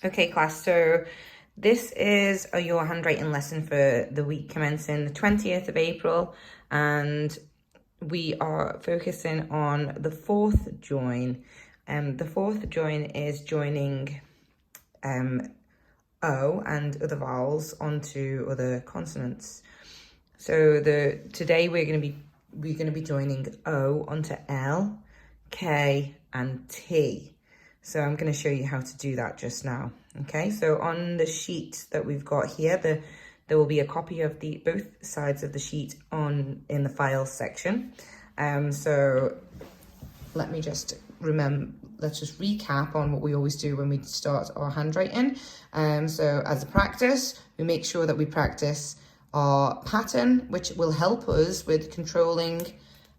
Okay, class, so this is your handwriting lesson for the week commencing the 20th of April, and we are focusing on the fourth join. The fourth join is joining O and other vowels onto other consonants. So today we're going to be joining O onto L, K, and T. So I'm going to show you how to do that just now. Okay, so on the sheet that we've got here, there will be a copy of both sides of the sheet in the files section. So let me just let's just recap on what we always do when we start our handwriting. So as a practice, we make sure that we practice our pattern, which will help us with controlling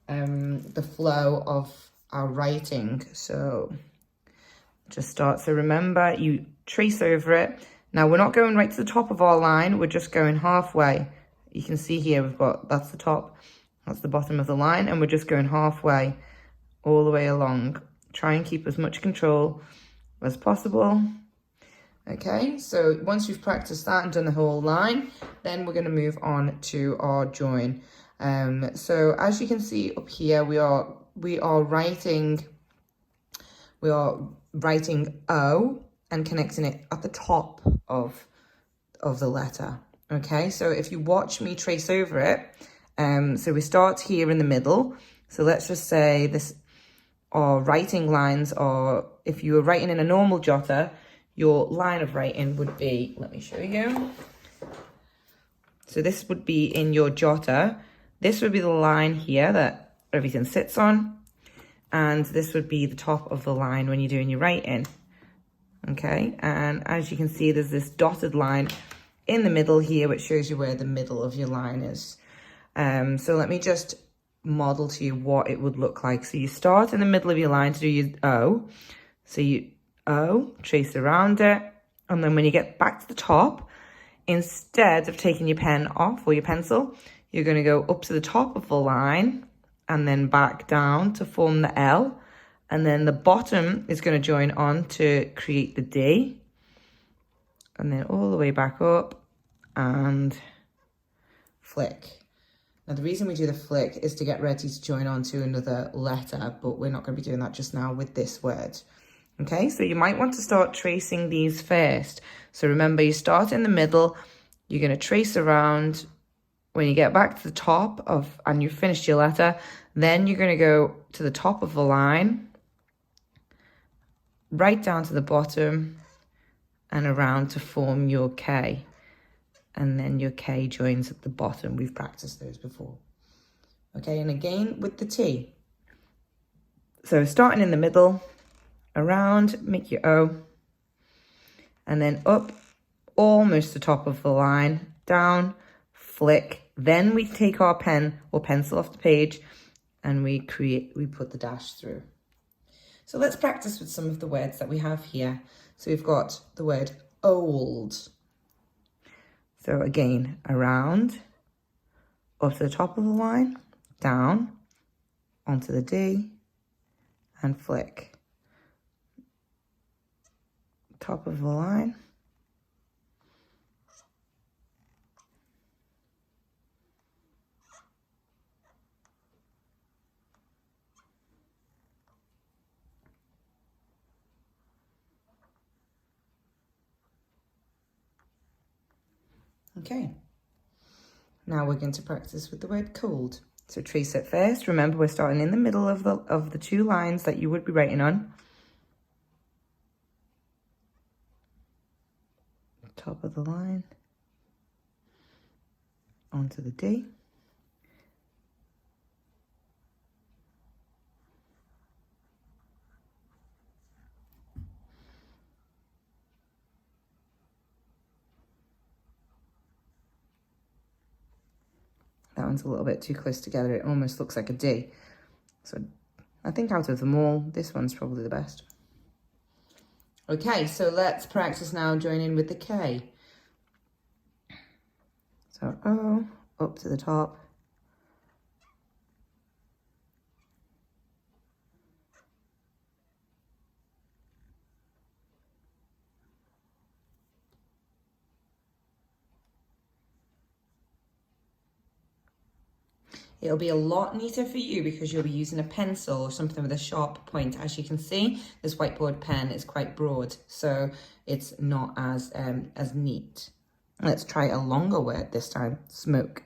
the flow of our writing. So just start. So remember, you trace over it. Now we're not going right to the top of our line, we're just going halfway. You can see here that's the top, that's the bottom of the line, and we're just going halfway all the way along. Try and keep as much control as possible. Okay, so once you've practiced that and done the whole line, then we're going to move on to our join. So as you can see up here, we are writing O and connecting it at the top of the letter. Okay, so if you watch me trace over it, so we start here in the middle. So let's just say our writing lines are, if you were writing in a normal jotter, your line of writing would be, let me show you. So this would be in your jotter. This would be the line here that everything sits on. And this would be the top of the line when you're doing your writing. Okay, and as you can see, there's this dotted line in the middle here, which shows you where the middle of your line is. So let me just model to you what it would look like. So you start in the middle of your line to do your O. So you O, trace around it, and then when you get back to the top, instead of taking your pen off or your pencil, you're going to go up to the top of the line and then back down to form the L, and then the bottom is going to join on to create the D, and then all the way back up and flick. Now the reason we do the flick is to get ready to join on to another letter, but we're not going to be doing that just now with this word. Okay, so you might want to start tracing these first. So remember, you start in the middle, you're going to trace around. When you get back to the top and you've finished your letter, then you're going to go to the top of the line, right down to the bottom and around to form your K. And then your K joins at the bottom. We've practiced those before. Okay, and again with the T. So starting in the middle, around, make your O, and then up almost the top of the line, down, flick. Then we take our pen or pencil off the page and we put the dash through. So let's practice with some of the words that we have here. So we've got the word old. So again, around, up to the top of the line, down, onto the D, and flick. Top of the line. Okay, now we're going to practice with the word cold. So trace it first. Remember, we're starting in the middle of the two lines that you would be writing on. Top of the line, onto the D. That one's a little bit too close together. It almost looks like a D. So I think out of them all, this one's probably the best. Okay, so let's practice now joining with the K. So O, up to the top, It'll be a lot neater for you because you'll be using a pencil or something with a sharp point. As you can see, this whiteboard pen is quite broad, so it's not as neat. Let's try a longer word this time, smoke.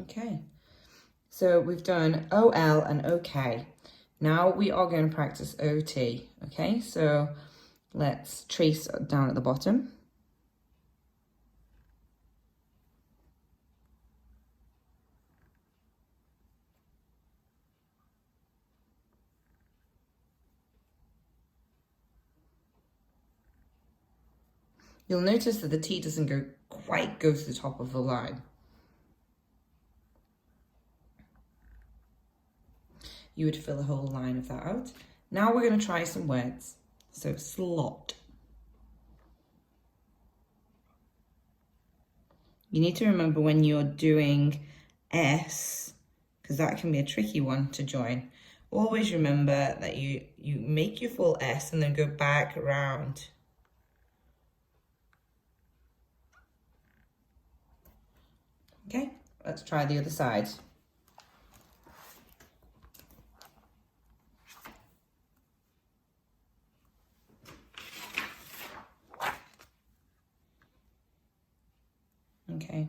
Okay, so we've done OL and OK. Now we are going to practice OT, okay? So let's trace down at the bottom. You'll notice that the T doesn't quite go to the top of the line. You would fill a whole line of that out. Now we're going to try some words. So slot. You need to remember when you're doing S, because that can be a tricky one to join. Always remember that you make your full S and then go back around. Okay, let's try the other side. Okay,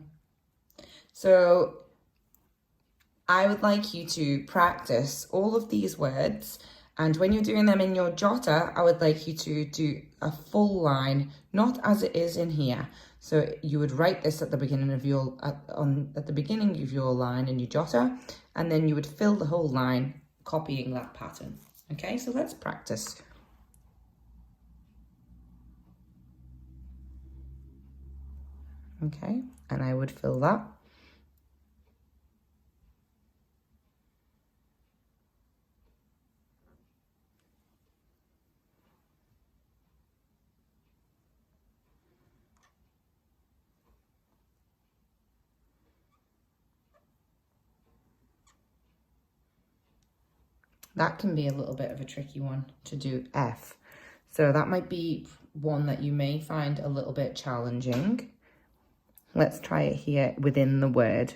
so I would like you to practice all of these words, and when you're doing them in your jotter, I would like you to do a full line, not as it is in here. So you would write this at the beginning of your at the beginning of your line in your jotter, and then you would fill the whole line copying that pattern. Okay, so let's practice. Okay, and I would fill that. That can be a little bit of a tricky one to do F. So that might be one that you may find a little bit challenging. Let's try it here within the word.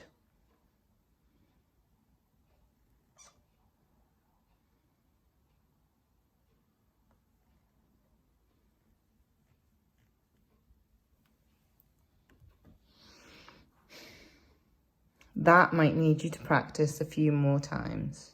That might need you to practice a few more times.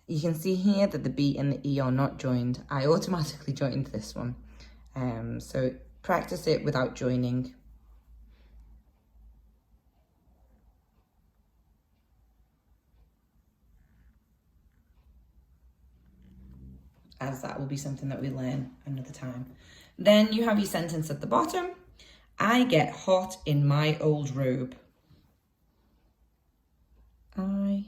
You can see here that the B and the E are not joined. I automatically joined this one. So practice it without joining. As that will be something that we learn another time. Then you have your sentence at the bottom. I get hot in my old robe. I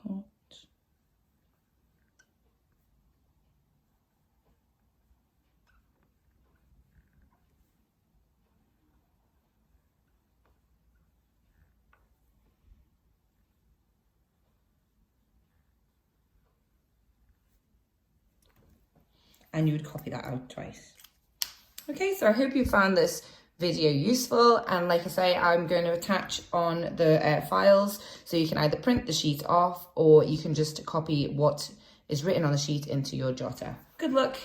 hot and you would copy that out twice. Okay, so I hope you found this video useful, and like I say, I'm going to attach on the files, so you can either print the sheet off or you can just copy what is written on the sheet into your jotter. Good luck.